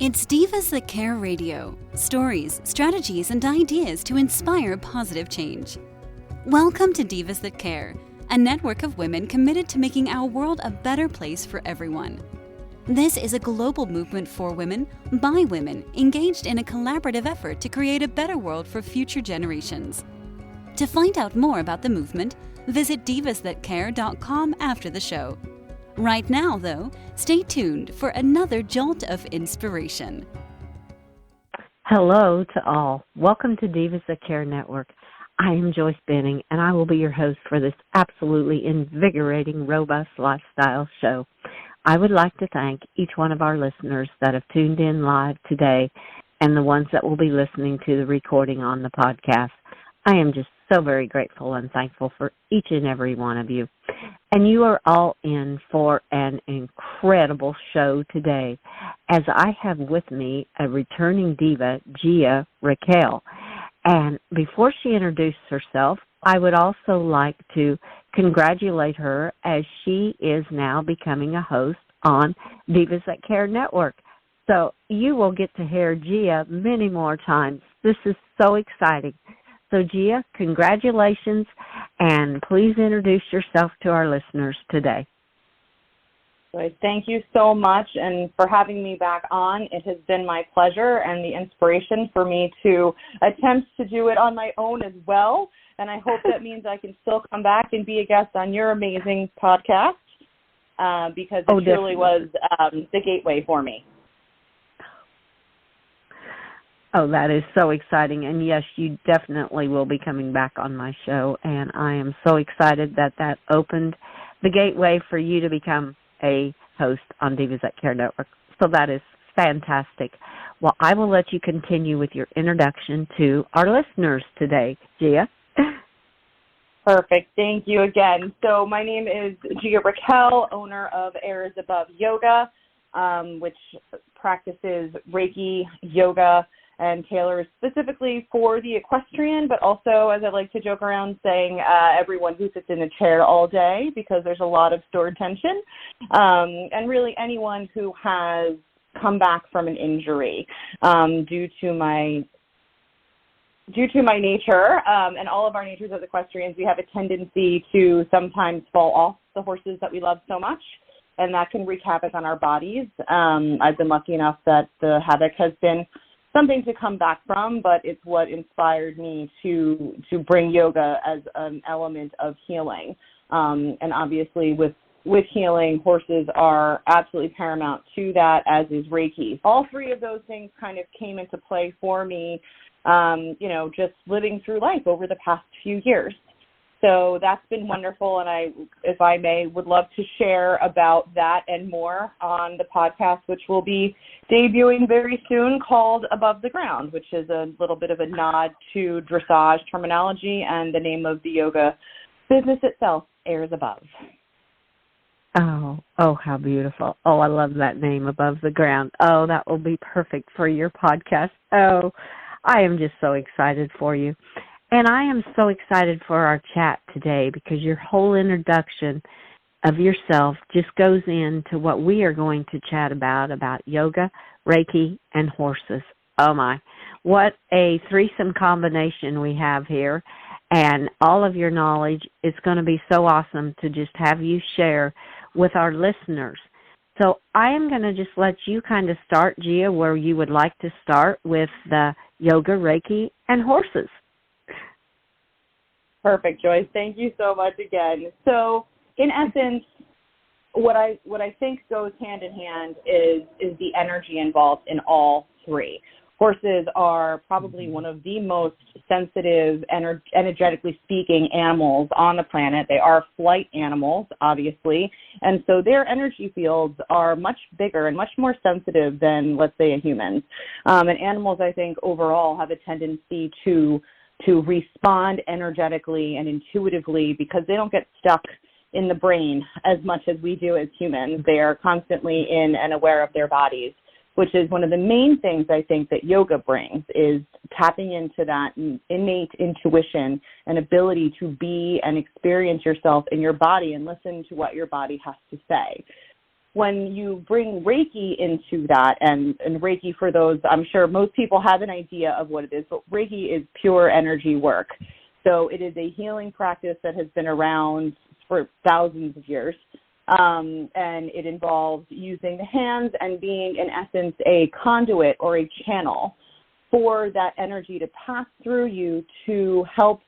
It's Divas That Care Radio. Stories, strategies, and ideas to inspire positive change. Welcome to Divas That Care, a network of women committed to making our world a better place for everyone. This is a global movement for women, by women, engaged in a collaborative effort to create a better world for future generations. To find out more about the movement, visit divasthatcare.com after the show. Right now, though, stay tuned for another jolt of inspiration. Hello to all. Welcome to Divas That Care Network. I am Joyce Benning, and I will be your host for this absolutely invigorating, robust lifestyle show. I would like to thank each one of our listeners that have tuned in live today and the ones that will be listening to the recording on the podcast. I am just so very grateful and thankful for each and every one of you. And you are all in for an incredible show today, as I have with me a returning diva, Gia Raquel. And before she introduces herself, I would also like to congratulate her as she is now becoming a host on Divas That Care Network. So you will get to hear Gia many more times. This is so exciting. So, Gia, congratulations, and please introduce yourself to our listeners today. Thank you so much, and for having me back on. It has been my pleasure and the inspiration for me to attempt to do it on my own as well, and I hope that means I can still come back and be a guest on your amazing podcast because it truly was the gateway for me. Oh, that is so exciting. And yes, you definitely will be coming back on my show. And I am so excited that opened the gateway for you to become a host on Divas That Care Network. So that is fantastic. Well, I will let you continue with your introduction to our listeners today, Gia. Perfect. Thank you again. So my name is Gia Raquel, owner of Airs Above Yoga, which practices Reiki, yoga, and tailors specifically for the equestrian, but also, as I like to joke around, saying everyone who sits in a chair all day, because there's a lot of stored tension, and really anyone who has come back from an injury due to my nature, and all of our natures as equestrians, we have a tendency to sometimes fall off the horses that we love so much, and that can wreak havoc on our bodies. I've been lucky enough that the havoc has been something to come back from, but it's what inspired me to bring yoga as an element of healing. And obviously with healing, horses are absolutely paramount to that, as is Reiki. All three of those things kind of came into play for me, just living through life over the past few years. So that's been wonderful, and I, if I may, would love to share about that and more on the podcast, which will be debuting very soon, called Above the Ground, which is a little bit of a nod to dressage terminology and the name of the yoga business itself, Airs Above. Oh, how beautiful. Oh, I love that name, Above the Ground. Oh, that will be perfect for your podcast. Oh, I am just so excited for you. And I am so excited for our chat today because your whole introduction of yourself just goes into what we are going to chat about yoga, Reiki, and horses. Oh, my. What a threesome combination we have here. And all of your knowledge, it's going to be so awesome to just have you share with our listeners. So I am going to just let you kind of start, Gia, where you would like to start with the yoga, Reiki, and horses. Perfect, Joyce. Thank you so much again. So, in essence, what I think goes hand in hand is the energy involved in all three. Horses are probably one of the most sensitive, energetically speaking, animals on the planet. They are flight animals, obviously, and so their energy fields are much bigger and much more sensitive than, let's say, a human. And animals, I think, overall have a tendency to respond energetically and intuitively because they don't get stuck in the brain as much as we do as humans. They are constantly in and aware of their bodies, which is one of the main things I think that yoga brings, is tapping into that innate intuition and ability to be and experience yourself in your body and listen to what your body has to say. when you bring Reiki into that, and Reiki, for those, I'm sure most people have an idea of what it is, but Reiki is pure energy work. So it is a healing practice that has been around for thousands of years, and it involves using the hands and being, in essence, a conduit or a channel for that energy to pass through you to help,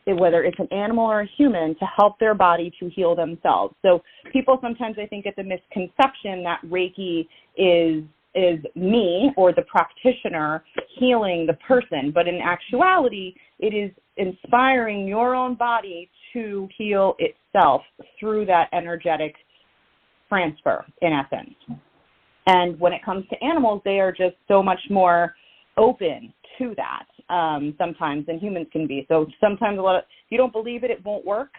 whether it's an animal or a human, to help their body to heal themselves. So people sometimes, I think, get the misconception that Reiki is me or the practitioner healing the person, but in actuality, it is inspiring your own body to heal itself through that energetic transfer, in essence. And when it comes to animals, they are just so much more open to that sometimes than humans can be. So sometimes if you don't believe it, it won't work.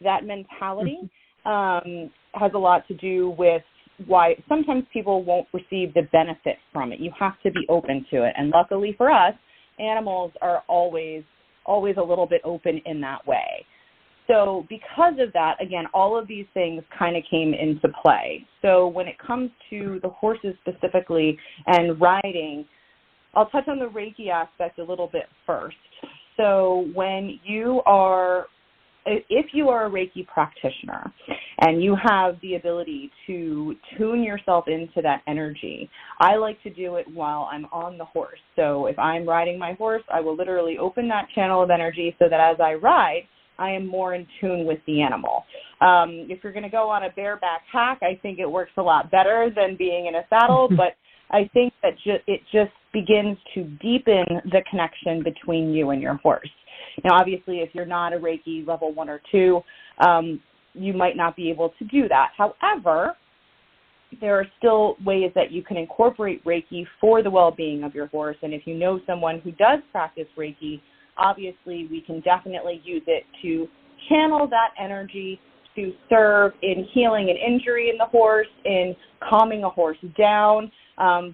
That mentality has a lot to do with why sometimes people won't receive the benefit from it. You have to be open to it. And luckily for us, animals are always a little bit open in that way. So because of that, again, all of these things kind of came into play. So when it comes to the horses specifically and riding, I'll touch on the Reiki aspect a little bit first. So if you are a Reiki practitioner and you have the ability to tune yourself into that energy, I like to do it while I'm on the horse. So if I'm riding my horse, I will literally open that channel of energy so that as I ride, I am more in tune with the animal. If you're going to go on a bareback hack, I think it works a lot better than being in a saddle, but I think that it just begins to deepen the connection between you and your horse. Now, obviously, if you're not a Reiki level 1 or 2, you might not be able to do that. However, there are still ways that you can incorporate Reiki for the well-being of your horse. And if you know someone who does practice Reiki, obviously we can definitely use it to channel that energy to serve in healing an injury in the horse, in calming a horse down.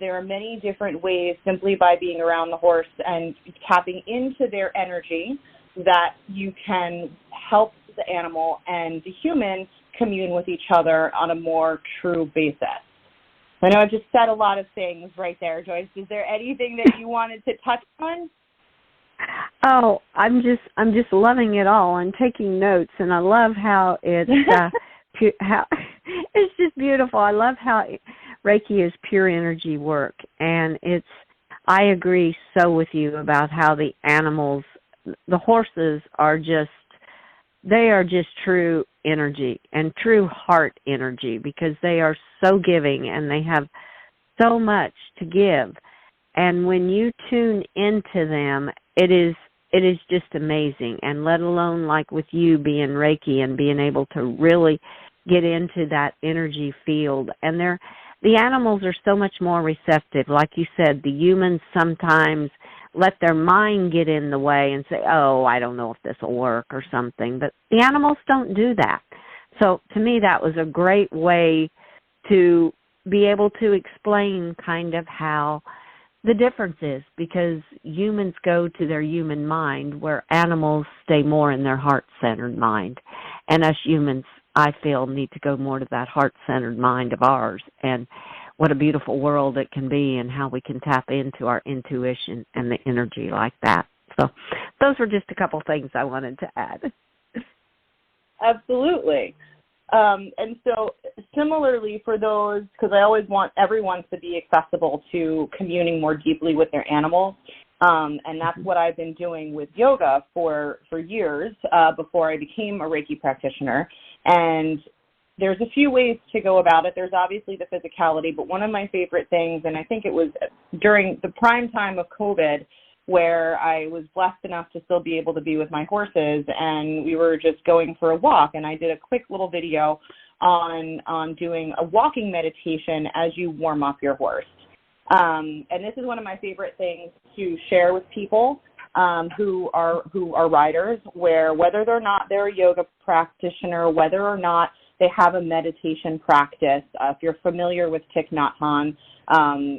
There are many different ways simply by being around the horse and tapping into their energy that you can help the animal and the human commune with each other on a more true basis. I know I've just said a lot of things right there, Joyce. Is there anything that you wanted to touch on? Oh, I'm just loving it all. I'm taking notes, and I love how it's it's just beautiful. I love how Reiki is pure energy work, and I agree so with you about how the animals, the horses are just true energy and true heart energy, because they are so giving and they have so much to give. And when you tune into them, it is just amazing. And let alone like with you being Reiki and being able to really get into that energy field. And the animals are so much more receptive. Like you said, the humans sometimes let their mind get in the way and say, oh, I don't know if this will work or something. But the animals don't do that. So to me, that was a great way to be able to explain kind of how the difference is, because humans go to their human mind where animals stay more in their heart-centered mind. And us humans, I feel, need to go more to that heart-centered mind of ours, and what a beautiful world it can be and how we can tap into our intuition and the energy like that. So those were just a couple things I wanted to add. Absolutely. And so similarly for those, because I always want everyone to be accessible to communing more deeply with their animals, and that's what I've been doing with yoga for years before I became a Reiki practitioner. And there's a few ways to go about it. There's obviously the physicality, but one of my favorite things, and I think it was during the prime time of COVID, where I was blessed enough to still be able to be with my horses, and we were just going for a walk, and I did a quick little video on doing a walking meditation as you warm up your horse. And this is one of my favorite things to share with people who are riders, where whether or not they're a yoga practitioner, whether or not they have a meditation practice. If you're familiar with Thich Nhat Hanh,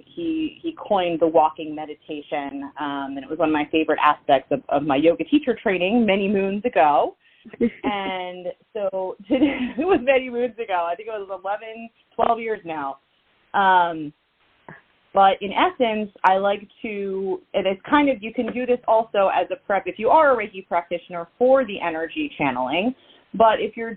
he coined the walking meditation, and it was one of my favorite aspects of my yoga teacher training many moons ago. And so today, it was many moons ago. I think it was 11, 12 years now. But in essence, I like to, and it's kind of, you can do this also as a prep if you are a Reiki practitioner for the energy channeling. But if you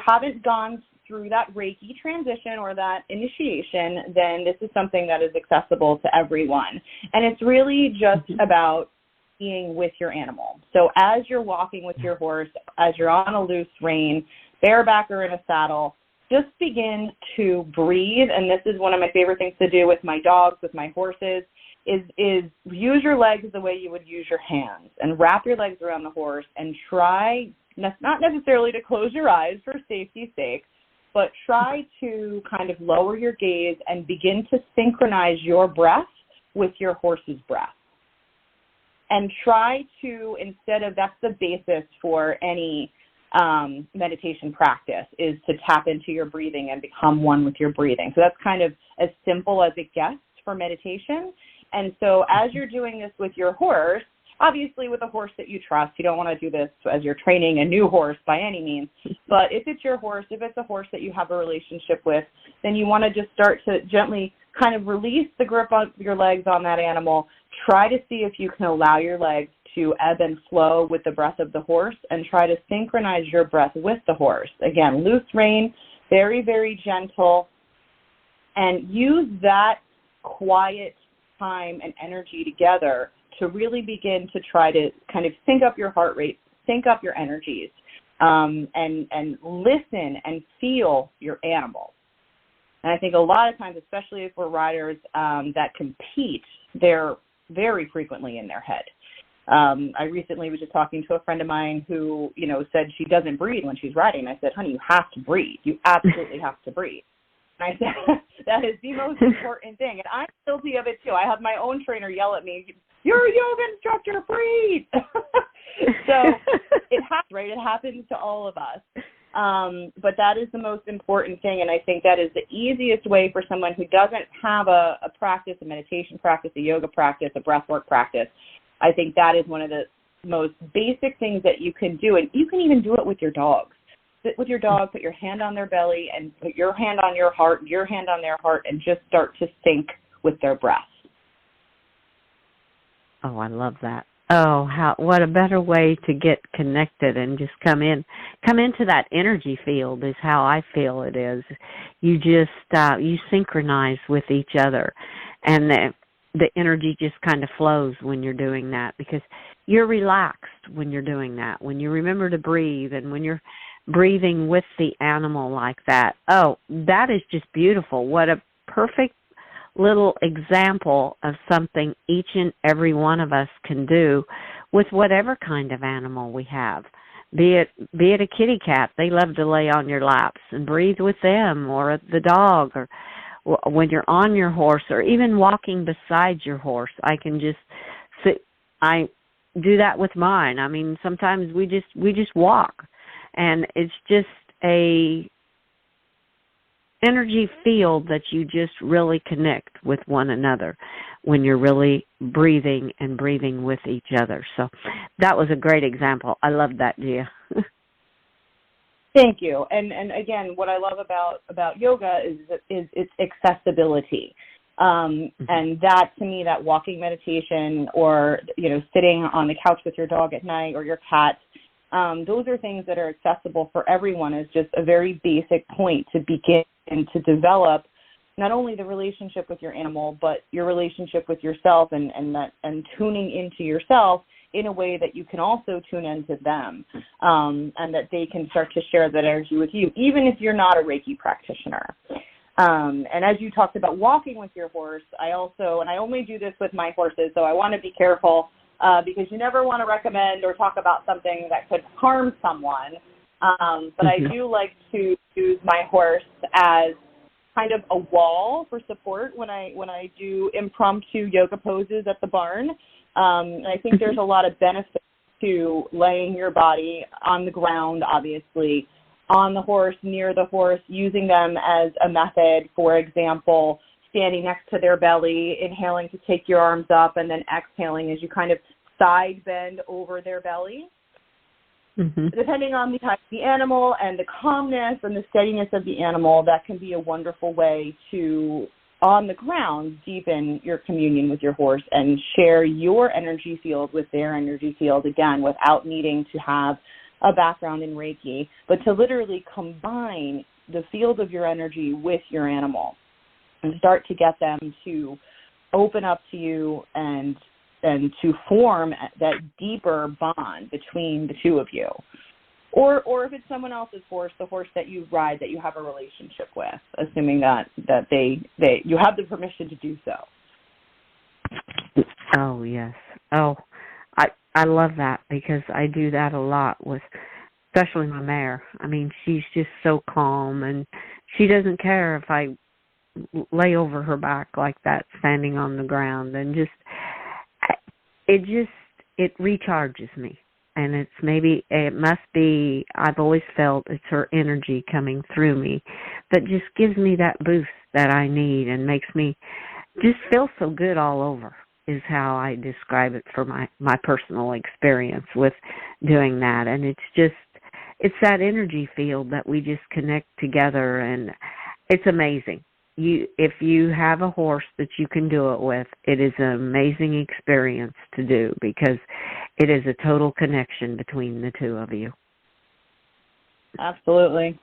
haven't gone through that Reiki transition or that initiation, then this is something that is accessible to everyone. And it's really just about being with your animal. So as you're walking with your horse, as you're on a loose rein, bareback or in a saddle, just begin to breathe. And this is one of my favorite things to do with my dogs, with my horses, is use your legs the way you would use your hands and wrap your legs around the horse and try, not necessarily to close your eyes for safety's sake, but try to kind of lower your gaze and begin to synchronize your breath with your horse's breath. And try to, instead of, that's the basis for any meditation practice, is to tap into your breathing and become one with your breathing. So that's kind of as simple as it gets for meditation. And so as you're doing this with your horse, obviously with a horse that you trust, you don't want to do this as you're training a new horse by any means, but if it's your horse, if it's a horse that you have a relationship with, then you want to just start to gently kind of release the grip of your legs on that animal. Try to see if you can allow your legs to ebb and flow with the breath of the horse, and try to synchronize your breath with the horse. Again, loose rein, very, very gentle, and use that quiet time and energy together to really begin to try to kind of sync up your heart rate, sync up your energies, and listen and feel your animal. And I think a lot of times, especially if we're riders that compete, they're very frequently in their head. I recently was just talking to a friend of mine who, said she doesn't breathe when she's riding. I said, honey, you have to breathe. You absolutely have to breathe. And I said, that is the most important thing. And I'm guilty of it too. I have my own trainer yell at me, you're a yoga instructor, breathe. So it happens, right? It happens to all of us. But that is the most important thing, and I think that is the easiest way for someone who doesn't have a practice, a meditation practice, a yoga practice, a breathwork practice. I think that is one of the most basic things that you can do, and you can even do it with your dogs. Sit with your dog, put your hand on their belly, and put your hand on your heart, your hand on their heart, and just start to sync with their breath. Oh, I love that. Oh, what a better way to get connected and just come into that energy field is how I feel it is. You just you synchronize with each other, and the energy just kind of flows when you're doing that, because you're relaxed when you're doing that. When you remember to breathe, and when you're breathing with the animal like that, oh, that is just beautiful. What a perfect little example of something each and every one of us can do with whatever kind of animal we have. Be it a kitty cat, they love to lay on your laps and breathe with them, or the dog, or when you're on your horse, or even walking beside your horse. I can just sit. I do that with mine. I mean, sometimes we just walk, and it's just a energy field that you just really connect with one another when you're really breathing with each other. So that was a great example. I love that, Gia. Thank you. And again, what I love about yoga is its accessibility. And that, to me, that walking meditation, or, sitting on the couch with your dog at night, or your cat, those are things that are accessible for everyone. Is just a very basic point to begin and to develop not only the relationship with your animal, but your relationship with yourself, and tuning into yourself in a way that you can also tune into them, and that they can start to share that energy with you, even if you're not a Reiki practitioner. And as you talked about walking with your horse, I only do this with my horses, so I want to be careful, because you never want to recommend or talk about something that could harm someone. But I do like to use my horse as kind of a wall for support when I do impromptu yoga poses at the barn. And I think there's a lot of benefit to laying your body on the ground, obviously, on the horse, near the horse, using them as a method. For example, standing next to their belly, inhaling to take your arms up, and then exhaling as you kind of side bend over their belly. depending on the type of the animal and the calmness and the steadiness of the animal, that can be a wonderful way to, on the ground, deepen your communion with your horse and share your energy field with their energy field, again, without needing to have a background in Reiki, but to literally combine the field of your energy with your animal and start to get them to open up to you and to form that deeper bond between the two of you. Or if it's someone else's horse, the horse that you ride, that you have a relationship with, assuming that you have the permission to do so. Oh, yes. Oh, I love that, because I do that a lot with, especially my mare. I mean, she's just so calm, and she doesn't care if I lay over her back like that, standing on the ground, and it recharges me. And it must be, I've always felt it's her energy coming through me that just gives me that boost that I need and makes me just feel so good all over, is how I describe it for my personal experience with doing that. And it's that energy field that we just connect together, and it's amazing. If you have a horse that you can do it with, it is an amazing experience to do, because it is a total connection between the two of you. Absolutely.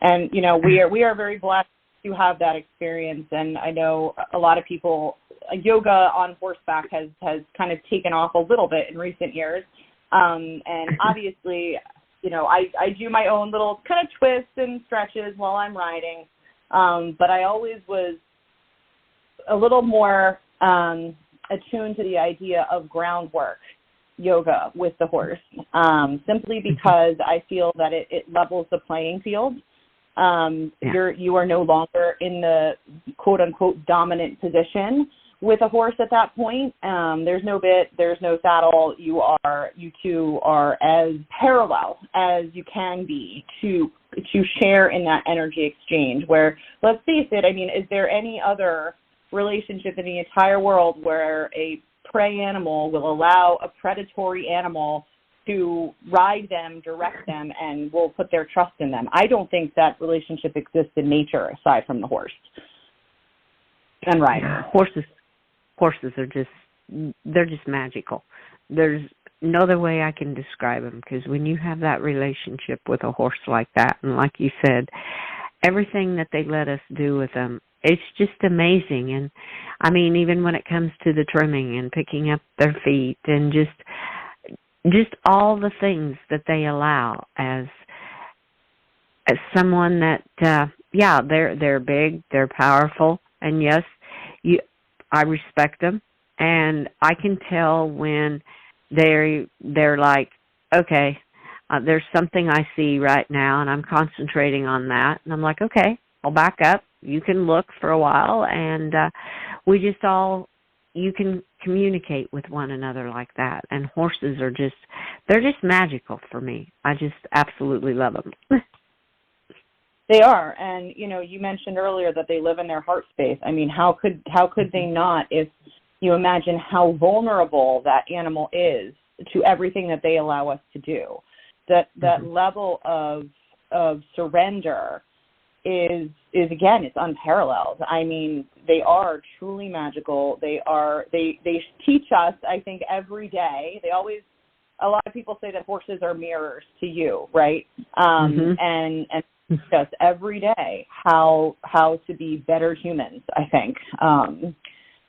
And, we are very blessed to have that experience. And I know a lot of people, yoga on horseback has kind of taken off a little bit in recent years. And obviously, I do my own little kind of twists and stretches while I'm riding. But I always was a little more attuned to the idea of groundwork yoga with the horse, simply because I feel that it levels the playing field. You are no longer in the quote-unquote dominant position with a horse at that point. There's no bit, there's no saddle. You two are as parallel as you can be to share in that energy exchange, where, let's face it, I mean, is there any other relationship in the entire world where a prey animal will allow a predatory animal to ride them, direct them, and will put their trust in them? I don't think that relationship exists in nature aside from the horse and rider. Horses are they're just magical. There's no other way I can describe them, because when you have that relationship with a horse like that, and like you said, everything that they let us do with them, it's just amazing. And I mean, even when it comes to the trimming and picking up their feet and just all the things that they allow as someone that, they're big, they're powerful, and yes, I respect them, and I can tell when they're like, okay, there's something I see right now, and I'm concentrating on that, and I'm like, okay, I'll back up. You can look for a while, and you can communicate with one another like that. And horses they're just magical for me. I just absolutely love them. They are, and you mentioned earlier that they live in their heart space. I mean, how could they not, if you imagine how vulnerable that animal is to everything that they allow us to do? That level of surrender is again, it's unparalleled. I mean, they are truly magical. They teach us, I think, every day. A lot of people say that horses are mirrors to you, right? And just every day how to be better humans, I think.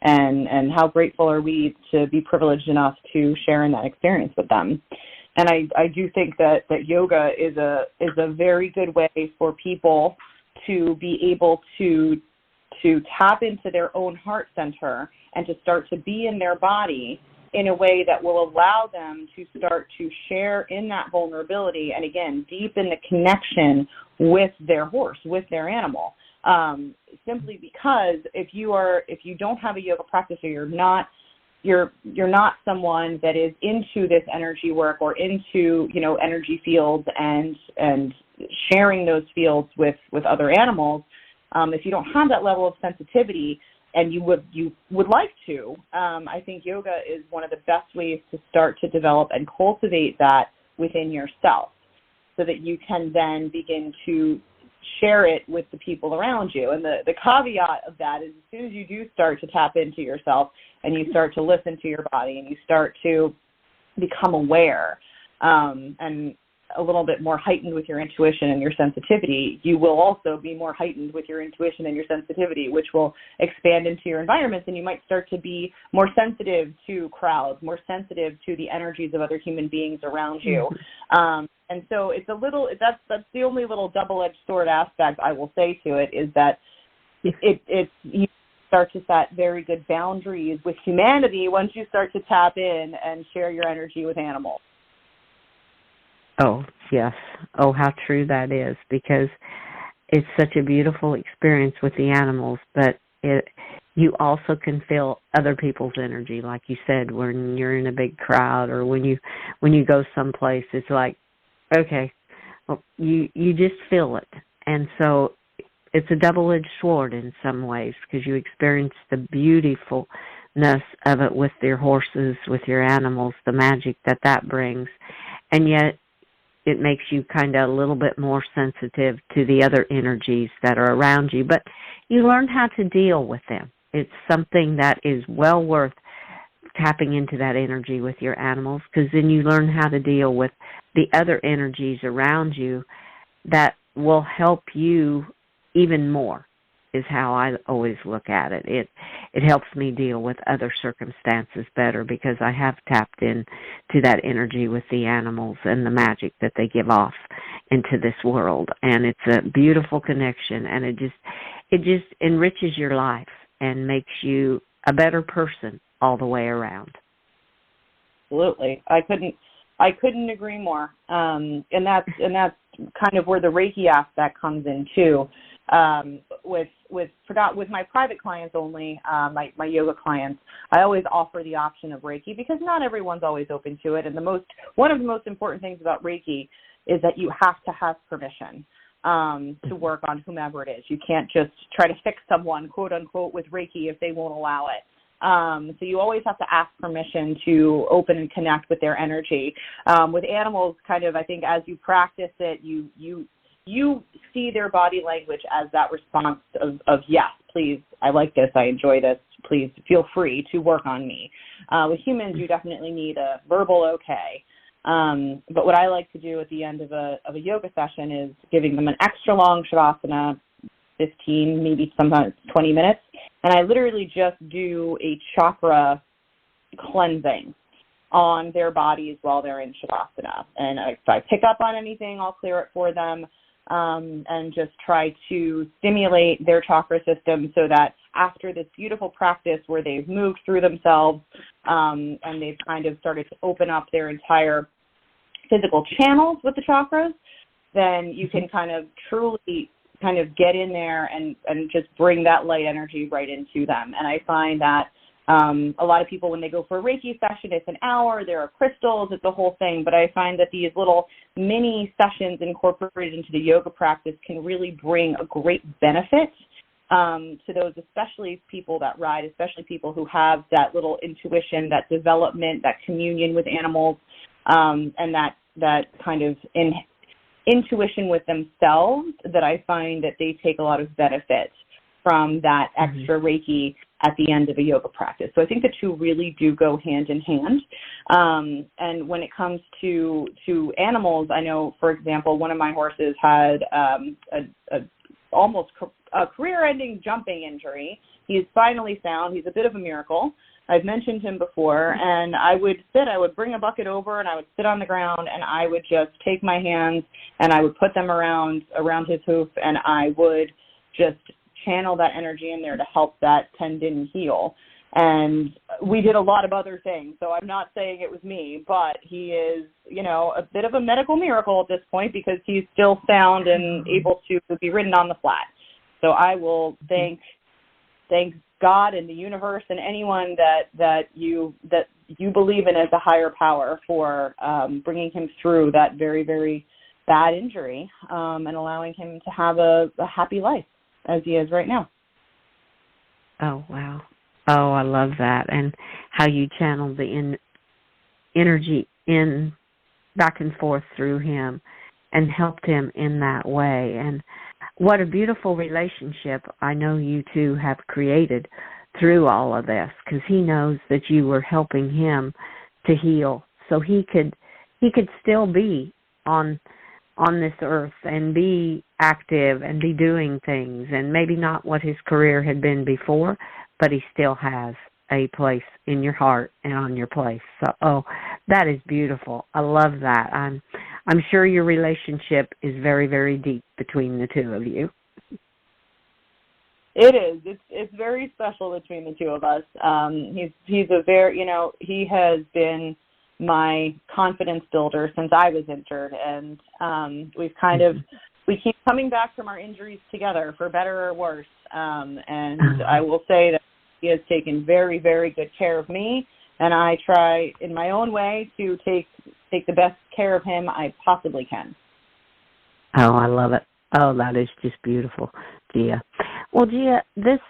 And how grateful are we to be privileged enough to share in that experience with them. And I do think that yoga is a very good way for people to be able to tap into their own heart center and to start to be in their body in a way that will allow them to start to share in that vulnerability and, again, deepen the connection with their horse, with their animal. Simply because if you don't have a yoga practice, or you're not someone that is into this energy work or into energy fields and sharing those fields with other animals, if you don't have that level of sensitivity and you would like to, I think yoga is one of the best ways to start to develop and cultivate that within yourself so that you can then begin to share it with the people around you. And the caveat of that is as soon as you do start to tap into yourself and you start to listen to your body and you start to become aware and a little bit more heightened with your intuition and your sensitivity, you will also be more heightened with your intuition and your sensitivity, which will expand into your environments, and you might start to be more sensitive to crowds, more sensitive to the energies of other human beings around you. And so it's a little, that's the only little double-edged sword aspect I will say to it, is that you start to set very good boundaries with humanity once you start to tap in and share your energy with animals. Oh, yes. Oh, how true that is, because it's such a beautiful experience with the animals, but you also can feel other people's energy, like you said, when you're in a big crowd or when you go someplace. It's like, okay, well, you just feel it. And so it's a double-edged sword in some ways, because you experience the beautifulness of it with your horses, with your animals, the magic that brings, and yet it makes you kind of a little bit more sensitive to the other energies that are around you. But you learn how to deal with them. It's something that is well worth tapping into that energy with your animals, because then you learn how to deal with the other energies around you that will help you even more, is how I always look at it. It helps me deal with other circumstances better, because I have tapped in to that energy with the animals and the magic that they give off into this world. And it's a beautiful connection, and it just enriches your life and makes you a better person all the way around. Absolutely. I couldn't agree more. And that's kind of where the Reiki aspect comes in too. With my private clients only, my yoga clients, I always offer the option of Reiki, because not everyone's always open to it. And one of the most important things about Reiki is that you have to have permission to work on whomever it is. You can't just try to fix someone, quote unquote, with Reiki if they won't allow it. So you always have to ask permission to open and connect with their energy. With animals, kind of, I think as you practice it, you see their body language as that response of yes, please, I like this, I enjoy this, please feel free to work on me. With humans, you definitely need a verbal okay. But what I like to do at the end of a yoga session is giving them an extra long shavasana, 15, maybe sometimes 20 minutes, and I literally just do a chakra cleansing on their bodies while they're in shavasana. And if I pick up on anything, I'll clear it for them, and just try to stimulate their chakra system so that after this beautiful practice where they've moved through themselves and they've kind of started to open up their entire physical channels with the chakras, then you can kind of truly kind of get in there and just bring that light energy right into them. And I find that a lot of people, when they go for a Reiki session, it's an hour, there are crystals, it's the whole thing. But I find that these little mini sessions incorporated into the yoga practice can really bring a great benefit to those, especially people that ride, especially people who have that little intuition, that development, that communion with animals, and that kind of intuition with themselves, that I find that they take a lot of benefit from that extra Reiki at the end of a yoga practice. So I think the two really do go hand in hand. And when it comes to animals, I know, for example, one of my horses had almost a career-ending jumping injury. He is finally sound. He's a bit of a miracle. I've mentioned him before, and I would bring a bucket over, and I would sit on the ground, and I would just take my hands, and I would put them around his hoof, and I would just channel that energy in there to help that tendon heal. And we did a lot of other things, so I'm not saying it was me, but he is, a bit of a medical miracle at this point, because he's still sound and able to be ridden on the flat. So I will thank God and the universe and anyone that you believe in as a higher power for bringing him through that very, very bad injury and allowing him to have a happy life as he is right now. Oh, wow. Oh, I love that. And how you channel the energy in back and forth through him and helped him in that way. And what a beautiful relationship I know you two have created through all of this, because he knows that you were helping him to heal so he could still be on this earth and be active and be doing things, and maybe not what his career had been before, but he still has a place in your heart and on your place. So, that is beautiful. I love that. I'm sure your relationship is very, very deep between the two of you. It is. It's very special between the two of us. He's a very, he has been my confidence builder since I was injured, and we keep coming back from our injuries together, for better or worse. And I will say that he has taken very, very good care of me, and I try in my own way to take the best care of him I possibly can. Oh, I love it. Oh, that is just beautiful, Gia. Well, Gia, this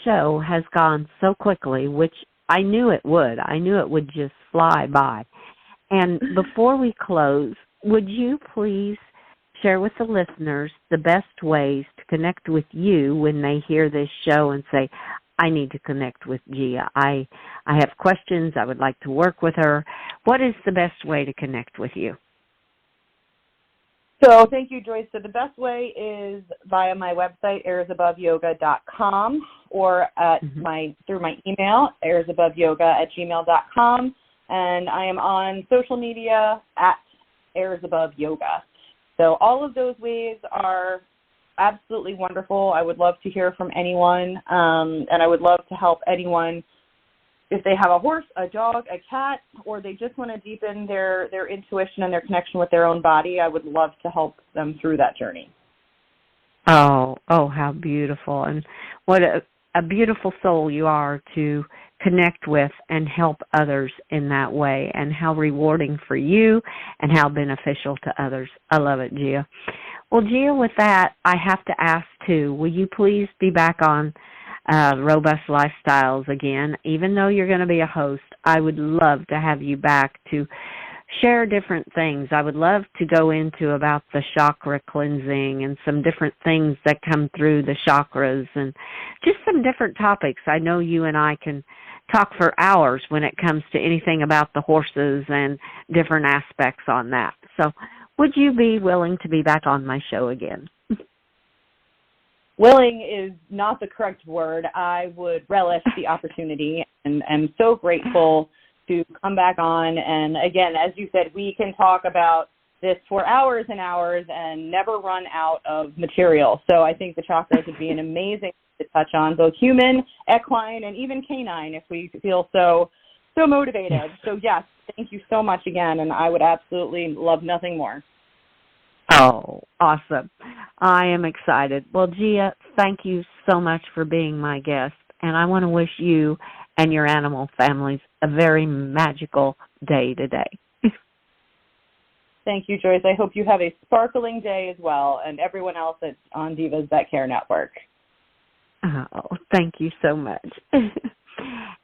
show has gone so quickly, which I knew it would. I knew it would just fly by. And before we close, would you please share with the listeners the best ways to connect with you when they hear this show and say, I need to connect with Gia. I have questions. I would like to work with her. What is the best way to connect with you? So thank you, Joyce. So the best way is via my website, airsaboveyoga.com, or through my email, airsaboveyoga@gmail.com. And I am on social media at airsaboveyoga. So all of those ways are absolutely wonderful. I would love to hear from anyone, and I would love to help anyone if they have a horse, a dog, a cat, or they just want to deepen their intuition and their connection with their own body. I would love to help them through that journey. Oh, how beautiful. And what a beautiful soul you are to connect with and help others in that way, and how rewarding for you and how beneficial to others. I love it, Gia. Well, Gia, with that, I have to ask, too, will you please be back on Robust Lifestyles again? Even though you're going to be a host, I would love to have you back to share different things. I would love to go into about the chakra cleansing and some different things that come through the chakras and just some different topics. I know you and I can talk for hours when it comes to anything about the horses and different aspects on that. So would you be willing to be back on my show again? Willing is not the correct word. I would relish the opportunity, and am so grateful to come back on. And again, as you said, we can talk about this for hours and hours and never run out of material. So I think the chakras would be an amazing to touch on, both human, equine, and even canine, if we feel so motivated. So yes, thank you so much again, and I would absolutely love nothing more. Oh, awesome. I am excited. Well, Gia, thank you so much for being my guest, and I want to wish you and your animal families a very magical day today. Thank you, Joyce. I hope you have a sparkling day as well, and everyone else that's on Divas That Care Network. Oh, thank you so much.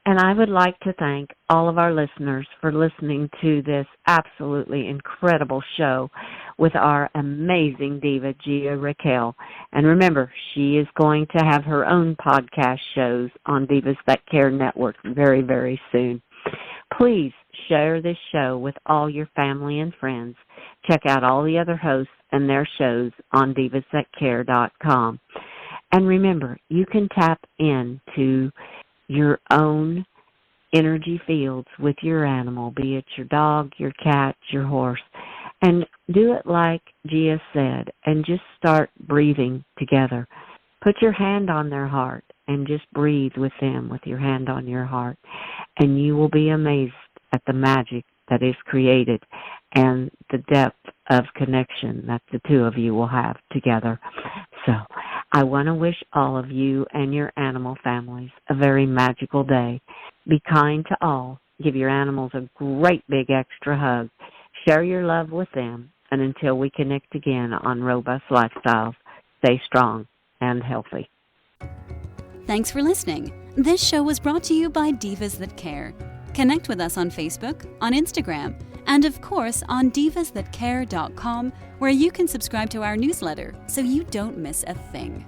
And I would like to thank all of our listeners for listening to this absolutely incredible show with our amazing diva, Gia Raquel. And remember, she is going to have her own podcast shows on Divas That Care Network very, very soon. Please share this show with all your family and friends. Check out all the other hosts and their shows on divasthatcare.com. And remember, you can tap into your own energy fields with your animal, be it your dog, your cat, your horse, and do it like Gia said, and just start breathing together. Put your hand on their heart and just breathe with them with your hand on your heart, and you will be amazed at the magic that is created and the depth of connection that the two of you will have together. So I want to wish all of you and your animal families a very magical day. Be kind to all. Give your animals a great big extra hug. Share your love with them. And until we connect again on Robust Lifestyles, stay strong and healthy. Thanks for listening. This show was brought to you by Divas That Care. Connect with us on Facebook, on Instagram, and of course on divasthatcare.com, where you can subscribe to our newsletter so you don't miss a thing.